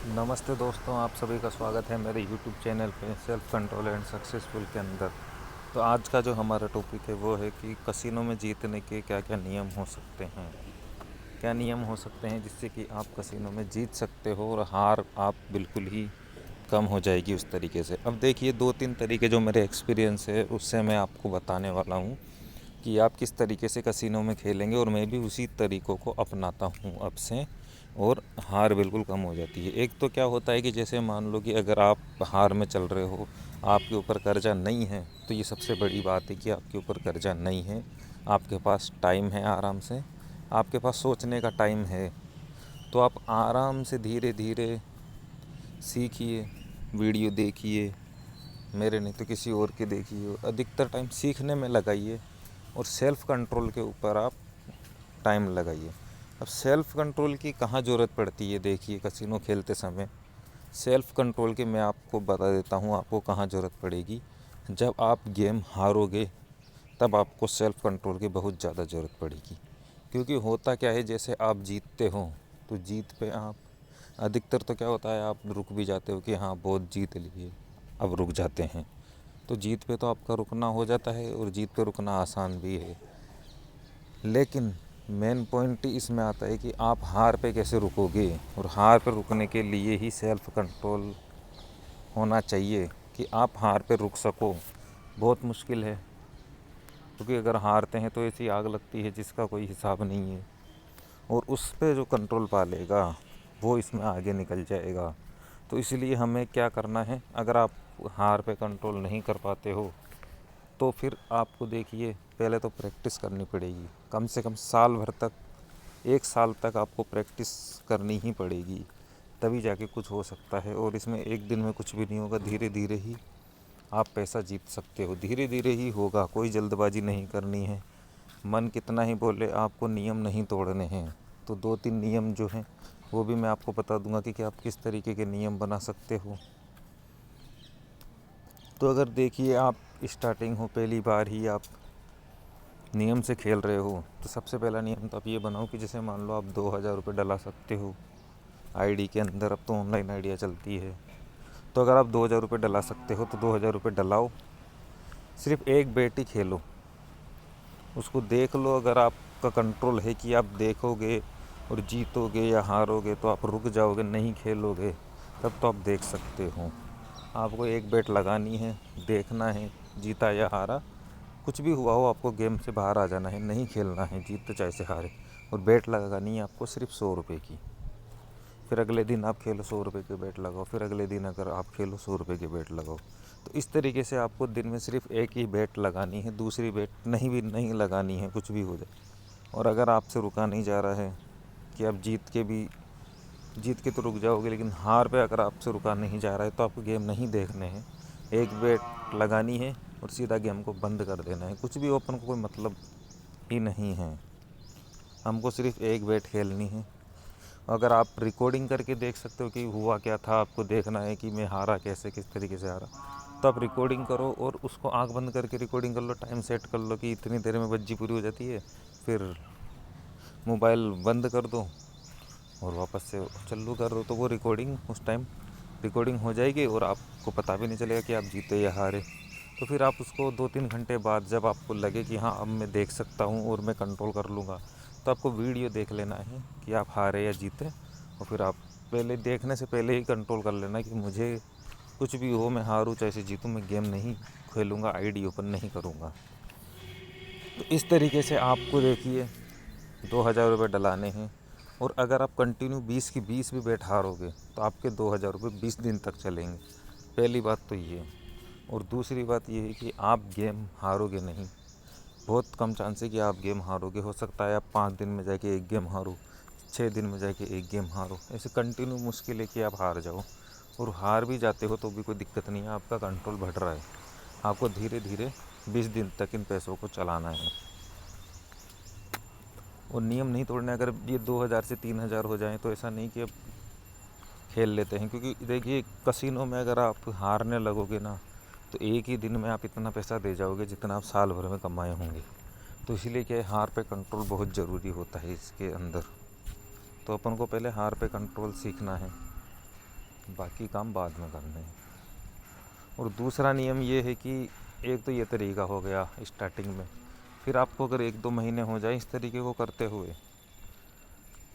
नमस्ते दोस्तों, आप सभी का स्वागत है मेरे यूट्यूब चैनल पे सेल्फ कंट्रोल एंड सक्सेसफुल के अंदर। तो आज का जो हमारा टॉपिक है वो है कि कसिनो में जीतने के क्या क्या नियम हो सकते हैं। क्या नियम हो सकते हैं जिससे कि आप कसिनो में जीत सकते हो और हार आप बिल्कुल ही कम हो जाएगी उस तरीके से। अब देखिए, दो तीन तरीके जो मेरे एक्सपीरियंस है उससे मैं आपको बताने वाला हूँ कि आप किस तरीके से कसिनो में खेलेंगे, और मैं भी उसी तरीक़ों को अपनाता हूँ अब से, और हार बिल्कुल कम हो जाती है। एक तो क्या होता है कि जैसे मान लो कि अगर आप हार में चल रहे हो, आपके ऊपर कर्जा नहीं है, तो ये सबसे बड़ी बात है कि आपके ऊपर कर्जा नहीं है, आपके पास टाइम है, आराम से आपके पास सोचने का टाइम है। तो आप आराम से धीरे धीरे सीखिए, वीडियो देखिए, मेरे नहीं तो किसी और के देखिए, अधिकतर टाइम सीखने में लगाइए और सेल्फ़ कंट्रोल के ऊपर आप टाइम लगाइए। अब सेल्फ़ कंट्रोल की कहाँ ज़रूरत पड़ती है, देखिए कसिनो खेलते समय सेल्फ़ कंट्रोल की मैं आपको बता देता हूँ आपको कहाँ ज़रूरत पड़ेगी। जब आप गेम हारोगे तब आपको सेल्फ़ कंट्रोल की बहुत ज़्यादा ज़रूरत पड़ेगी। क्योंकि होता क्या है, जैसे आप जीतते हो तो जीत पे आप अधिकतर तो क्या होता है, आप रुक भी जाते हो कि हाँ बहुत जीत लिए, अब रुक जाते हैं। तो जीत पे तो आपका रुकना हो जाता है और जीत पे रुकना आसान भी है, लेकिन मेन पॉइंट इसमें आता है कि आप हार पे कैसे रुकोगे। और हार पे रुकने के लिए ही सेल्फ़ कंट्रोल होना चाहिए कि आप हार पे रुक सको। बहुत मुश्किल है, क्योंकि अगर हारते हैं तो ऐसी आग लगती है जिसका कोई हिसाब नहीं है, और उस पे जो कंट्रोल पा लेगा वो इसमें आगे निकल जाएगा। तो इसलिए हमें क्या करना है, अगर आप हार पे कंट्रोल नहीं कर पाते हो तो फिर आपको देखिए पहले तो प्रैक्टिस करनी पड़ेगी, कम से कम साल भर तक, एक साल तक आपको प्रैक्टिस करनी ही पड़ेगी, तभी जाके कुछ हो सकता है। और इसमें एक दिन में कुछ भी नहीं होगा, धीरे धीरे ही आप पैसा जीत सकते हो, धीरे धीरे ही होगा, कोई जल्दबाजी नहीं करनी है। मन कितना ही बोले, आपको नियम नहीं तोड़ने हैं। तो दो तीन नियम जो हैं वो भी मैं आपको बता दूंगा कि आप किस तरीके के नियम बना सकते हो। तो अगर देखिए आप स्टार्टिंग हो, पहली बार ही आप नियम से खेल रहे हो, तो सबसे पहला नियम तो आप ये बनाओ कि जैसे मान लो आप 2,000 रुपये डला सकते हो आईडी के अंदर। अब तो ऑनलाइन आइडिया चलती है, तो अगर आप 2,000 रुपये डला सकते हो तो 2,000 रुपये डलाओ, सिर्फ एक बेट ही खेलो, उसको देख लो। अगर आपका कंट्रोल है कि आप देखोगे और जीतोगे या हारोगे तो आप रुक जाओगे, नहीं खेलोगे, तब तो आप देख सकते हो। आपको एक बेट लगानी है, देखना है जीता या हारा, कुछ भी हुआ हो आपको गेम से बाहर आ जाना है, नहीं खेलना है, जीत तो चाहे से हारे। और बेट लगानी है आपको सिर्फ 100 रुपये की। फिर अगले दिन आप खेलो 100 रुपये के बेट लगाओ, फिर अगले दिन अगर आप खेलो 100 रुपये के बेट लगाओ। तो इस तरीके से आपको दिन में सिर्फ एक ही बेट लगानी है, दूसरी बेट नहीं लगानी है, कुछ भी हो जाए। और अगर आपसे रुका नहीं जा रहा है कि आप जीत के तो रुक जाओगे, लेकिन हार पे अगर आपसे रुका नहीं जा रहा है तो आपको गेम नहीं देखने हैं, एक बेट लगानी है और सीधा गेम को बंद कर देना है। कुछ भी ओपन को कोई मतलब ही नहीं है, हमको सिर्फ एक बेट खेलनी है। अगर आप रिकॉर्डिंग करके देख सकते हो कि हुआ क्या था, आपको देखना है कि मैं हारा कैसे, किस तरीके से हारा, तो आप रिकॉर्डिंग करो और उसको आंख बंद करके रिकॉर्डिंग कर लो, टाइम सेट कर लो कि इतनी देर में बज्जी पूरी हो जाती है। फिर मोबाइल बंद कर दो और वापस से चालू कर दो, तो वो रिकॉर्डिंग उस टाइम रिकॉर्डिंग हो जाएगी और आपको पता भी नहीं चलेगा कि आप जीते या हारे। तो फिर आप उसको 2-3 घंटे बाद जब आपको लगे कि हाँ अब मैं देख सकता हूँ और मैं कंट्रोल कर लूँगा, तो आपको वीडियो देख लेना है कि आप हारे या जीते। और फिर आप पहले देखने से पहले ही कंट्रोल कर लेना कि मुझे कुछ भी हो, मैं हारूँ चाहे से जीतूँ, मैं गेम नहीं खेलूँगा, आईडी ओपन नहीं करूँगा। तो इस तरीके से आपको देखिए 2,000 रुपये डलाने हैं, और अगर आप कंटिन्यू 20 की 20 भी बैठ हारोगे तो आपके 2,000 रुपये 20 दिन तक चलेंगे। पहली बात तो ये। और दूसरी बात ये है कि आप गेम हारोगे नहीं, बहुत कम चांस है कि आप गेम हारोगे। हो सकता है आप 5 दिन में जाके एक गेम हारो, 6 दिन में जाके एक गेम हारो, ऐसे कंटिन्यू मुश्किल है कि आप हार जाओ। और हार भी जाते हो तो भी कोई दिक्कत नहीं है, आपका कंट्रोल बढ़ रहा है। आपको धीरे धीरे 20 दिन तक इन पैसों को चलाना है और नियम नहीं तोड़ना। अगर ये 2,000 से 3,000 हो जाएं तो ऐसा नहीं कि अब खेल लेते हैं, क्योंकि देखिए कसिनो में अगर आप हारने लगोगे ना, तो एक ही दिन में आप इतना पैसा दे जाओगे जितना आप साल भर में कमाए होंगे। तो इसीलिए क्या है, हार पे कंट्रोल बहुत ज़रूरी होता है इसके अंदर। तो अपन को पहले हार पे कंट्रोल सीखना है। बाकी काम बाद में करने हैं। और दूसरा नियम ये है कि एक तो ये तरीका हो गया स्टार्टिंग में, फिर आपको अगर 1-2 महीने हो जाए इस तरीके को करते हुए,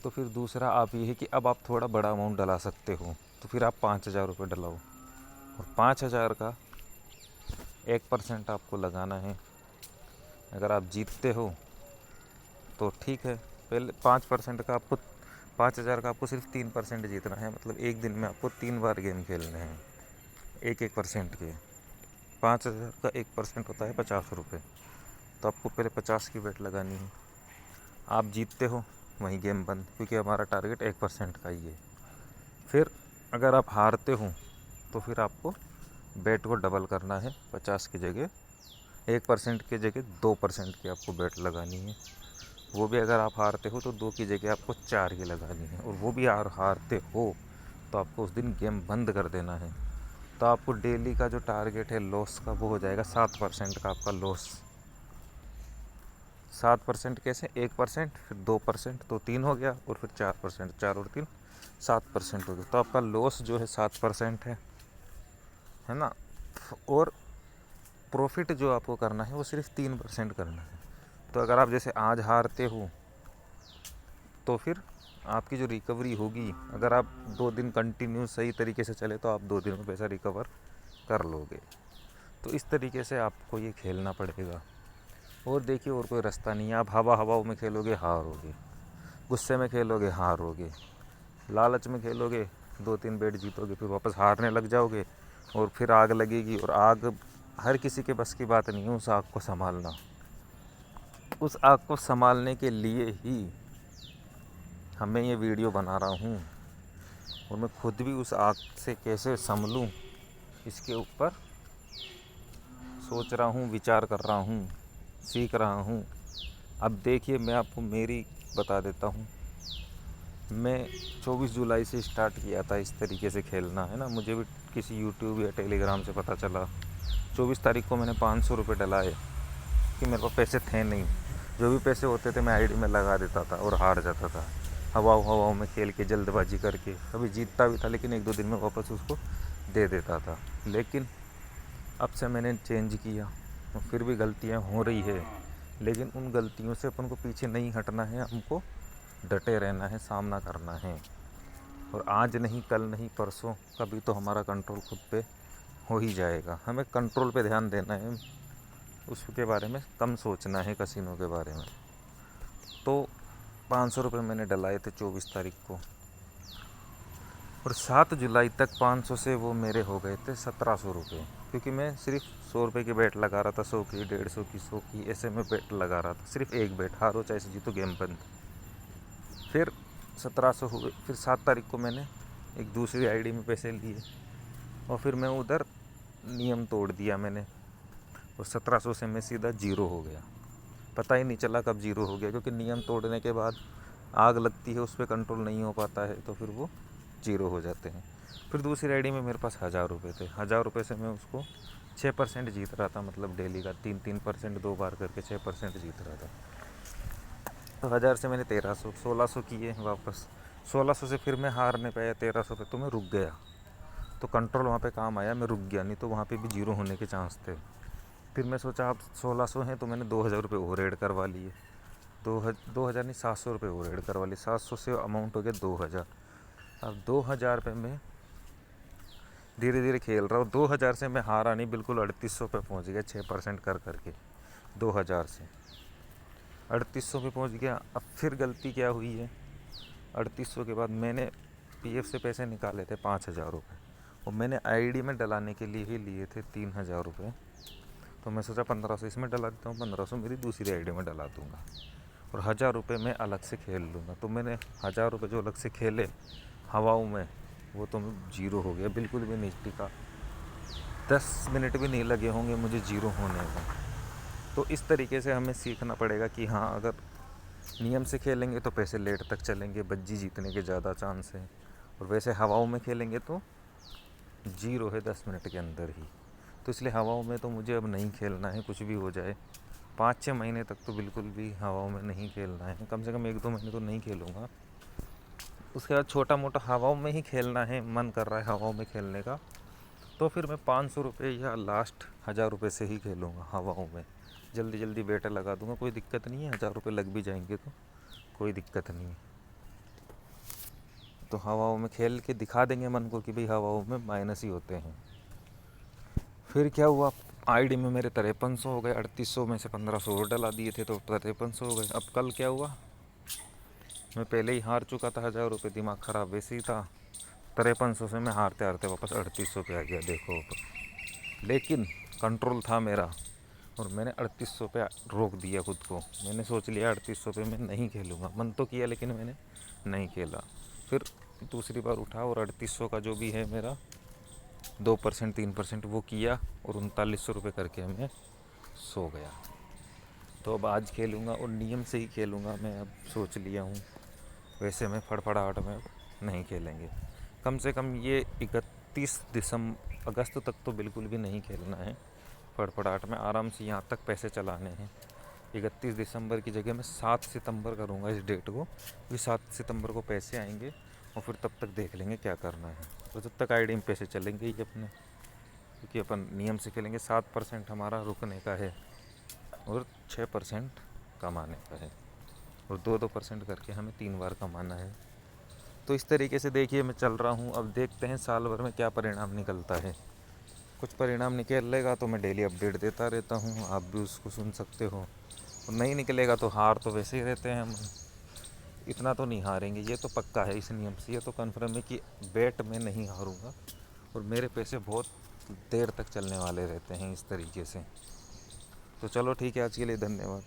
तो फिर दूसरा आप ये है कि अब आप थोड़ा बड़ा अमाउंट डला सकते हो, तो फिर आप 5,000 रुपये डलाओ और 5,000 का 1% आपको लगाना है। अगर आप जीतते हो तो ठीक है, पहले 5% का आपको 5,000 का आपको सिर्फ 3% जीतना है, मतलब एक दिन में आपको 3 बार गेम खेलने हैं 1% के। 5,000 का 1% होता है 50 रुपये, तो आपको पहले 50 की बेट लगानी है। आप जीतते हो वहीं गेम बंद, क्योंकि हमारा टारगेट 1% का ही है। फिर अगर आप हारते हो तो फिर आपको बेट को डबल करना है, 50 की जगह 1% की जगह 2% की आपको बेट लगानी है। वो भी अगर आप हारते हो तो 2 की जगह आपको 4 की लगानी है, और वो भी हारते हो तो आपको उस दिन गेम बंद कर देना है। तो आपको डेली का जो टारगेट है लॉस का वो हो जाएगा 7% का आपका लॉस। 7% कैसे, 1%, फिर 2%, तो 3 हो गया, और फिर 4%, 4 और 3 7% हो गया। तो आपका लॉस जो है 7% है ना। और प्रॉफिट जो आपको करना है वो सिर्फ 3% करना है। तो अगर आप जैसे आज हारते हो तो फिर आपकी जो रिकवरी होगी, अगर आप 2 दिन कंटिन्यू सही तरीके से चले तो आप 2 दिन में पैसा रिकवर कर लोगे। तो इस तरीके से आपको ये खेलना पड़ेगा। और देखिए, और कोई रास्ता नहीं है। आप हवाओं में खेलोगे हारोगे, गुस्से में खेलोगे हारोगे, लालच में खेलोगे 2-3 बेट जीतोगे, फिर वापस हारने लग जाओगे, और फिर आग लगेगी। और आग हर किसी के बस की बात नहीं है उस आग को संभालना। उस आग को संभालने के लिए ही हमें ये वीडियो बना रहा हूँ, और मैं खुद भी उस आग से कैसे संभलूँ इसके ऊपर सोच रहा हूँ, विचार कर रहा हूँ, सीख रहा हूँ। अब देखिए, मैं आपको मेरी बता देता हूँ। मैं 24 जुलाई से स्टार्ट किया था इस तरीके से खेलना, है ना। मुझे भी किसी यूट्यूब या टेलीग्राम से पता चला। 24 तारीख को मैंने 500 रुपये डलाए, कि मेरे पास पैसे थे नहीं। जो भी पैसे होते थे मैं आईडी में लगा देता था और हार जाता था, हवाओं में खेल के, जल्दबाजी करके। कभी जीतता भी था लेकिन 1-2 दिन में वापस उसको दे देता था। लेकिन अब से मैंने चेंज किया, और फिर भी गलतियाँ हो रही है, लेकिन उन गलतियों से अपन को पीछे नहीं हटना है, हमको डटे रहना है, सामना करना है। और आज नहीं, कल नहीं, परसों कभी तो हमारा कंट्रोल खुद पे हो ही जाएगा। हमें कंट्रोल पे ध्यान देना है, उसके बारे में कम सोचना है, कसिनो के बारे में। तो 500 रुपये मैंने डलाए थे 24 तारीख को, और 7 जुलाई तक 500 से वो मेरे हो गए थे 1700 रुपये, क्योंकि मैं सिर्फ 100 रुपये की बेट लगा रहा था, 100 की, 150 की, 100 की, ऐसे में बेट लगा रहा था। सिर्फ एक बेट, हारो चाहे से जीतो, गेम बंद। फिर 1700 हुए। फिर 7 तारीख को मैंने एक दूसरी आईडी में पैसे लिए, और फिर मैं उधर नियम तोड़ दिया मैंने, और 1700 से मैं सीधा जीरो हो गया। पता ही नहीं चला कब जीरो हो गया, क्योंकि नियम तोड़ने के बाद आग लगती है, उस पर कंट्रोल नहीं हो पाता है, तो फिर वो जीरो हो जाते हैं। फिर दूसरी आईडी में मेरे पास 1,000 रुपये थे। 1,000 रुपये से मैं उसको 6% जीत रहा था, मतलब डेली का 3% 2 बार करके 6% जीत रहा था। तो 1,000 से मैंने 1,300 1,600 किए वापस। 1,600 से फिर मैं हार नहीं पाया 1,300 पे, तो मैं रुक गया। तो कंट्रोल वहाँ पे काम आया, मैं रुक गया, नहीं तो वहाँ पे भी जीरो होने के चांस थे। फिर मैं सोचा अब 1,600 हैं, तो मैंने 2,000 रुपये और ऐड करवा लिए। 2,000 नहीं, 700 रुपये और ऐड करवा लिए। 700 से अमाउंट हो गया 2,000। अब 2,000 पे मैं धीरे धीरे खेल रहा हूँ। 2,000 से मैं हारा नहीं, बिल्कुल 3,800 पे पहुँच गया, 6% कर करके 2,000 से 3,800 पे पहुँच गया। अब फिर गलती क्या हुई है, 3,800 के बाद मैंने पीएफ से पैसे निकाले थे 5,000 रुपये, और मैंने आईडी में डलाने के लिए ही लिए थे 3,000 रुपये। तो मैं सोचा 1,500 इसमें डला देता हूँ, 1,500 मेरी दूसरी आईडी में डला दूँगा, और 1,000 रुपये मैं अलग से खेल लूँगा। तो मैंने 1,000 रुपये जो अलग से खेले हवाओं में, वो तो जीरो हो गया, बिल्कुल भी नहीं टिका। 10 मिनट भी नहीं लगे होंगे मुझे जीरो होने में। तो इस तरीके से हमें सीखना पड़ेगा कि हाँ, अगर नियम से खेलेंगे तो पैसे लेट तक चलेंगे, बज्जी जीतने के ज़्यादा चांस हैं, और वैसे हवाओं में खेलेंगे तो जीरो है 10 मिनट के अंदर ही। तो इसलिए हवाओं में तो मुझे अब नहीं खेलना है, कुछ भी हो जाए। 5-6 महीने तक तो बिल्कुल भी हवाओं में नहीं खेलना है, कम से कम 1-2 महीने तो नहीं खेलूँगा। उसके बाद छोटा मोटा हवाओं में ही खेलना है, मन कर रहा है हवाओं में खेलने का, तो फिर मैं 500 रुपये या लास्ट 1000 रुपये से ही खेलूँगा हवाओं में। जल्दी जल्दी बेटर लगा दूँगा, कोई दिक्कत नहीं है, 1000 रुपये लग भी जाएंगे तो कोई दिक्कत नहीं है। तो हवाओं में खेल के दिखा देंगे मन को कि भाई हवाओं में माइनस ही होते हैं। फिर क्या हुआ, आईडी में मेरे 5300 हो गए, 3800 में से 1500 और डला दिए थे तो 5300 हो गए। अब कल क्या हुआ, मैं पहले ही हार चुका था 1000 रुपये, दिमाग ख़राब वैसे ही था। 5300 से मैं हारते हारते वापस 3800 पे आ गया, देखो। लेकिन कंट्रोल था मेरा और मैंने 3800 पे रोक दिया खुद को। मैंने सोच लिया 3800 पे मैं नहीं खेलूँगा, मन तो किया लेकिन मैंने नहीं खेला। फिर दूसरी बार उठा और 3800 का जो भी है मेरा 2% 3% वो किया और 3900 रुपये करके मैं सो गया। तो अब आज खेलूँगा और नियम से ही खेलूँगा मैं, अब सोच लिया हूँ। वैसे में फड़फड़ाहट में नहीं खेलेंगे। कम से कम ये 31 अगस्त तक तो बिल्कुल भी नहीं खेलना है फड़फड़ाहट में, आराम से यहाँ तक पैसे चलाने हैं। 31 दिसंबर की जगह मैं 7 सितंबर करूँगा इस डेट को, क्योंकि 7 सितंबर को पैसे आएंगे और फिर तब तक देख लेंगे क्या करना है। तो जब तक आईडी में पैसे चलेंगे ही अपने, क्योंकि अपन नियम से खेलेंगे। 7% हमारा रुकने का है और 6% कमाने का है, और 2% करके हमें 3 बार कमाना है। तो इस तरीके से देखिए मैं चल रहा हूँ। अब देखते हैं साल भर में क्या परिणाम निकलता है। कुछ परिणाम निकलेगा तो मैं डेली अपडेट देता रहता हूँ, आप भी उसको सुन सकते हो। और नहीं निकलेगा तो हार तो वैसे ही रहते हैं हम, इतना तो नहीं हारेंगे, ये तो पक्का है इस नियम से। ये तो कन्फर्म है कि बेट में नहीं हारूंगा और मेरे पैसे बहुत देर तक चलने वाले रहते हैं इस तरीके से। तो चलो ठीक है, आज के लिए धन्यवाद।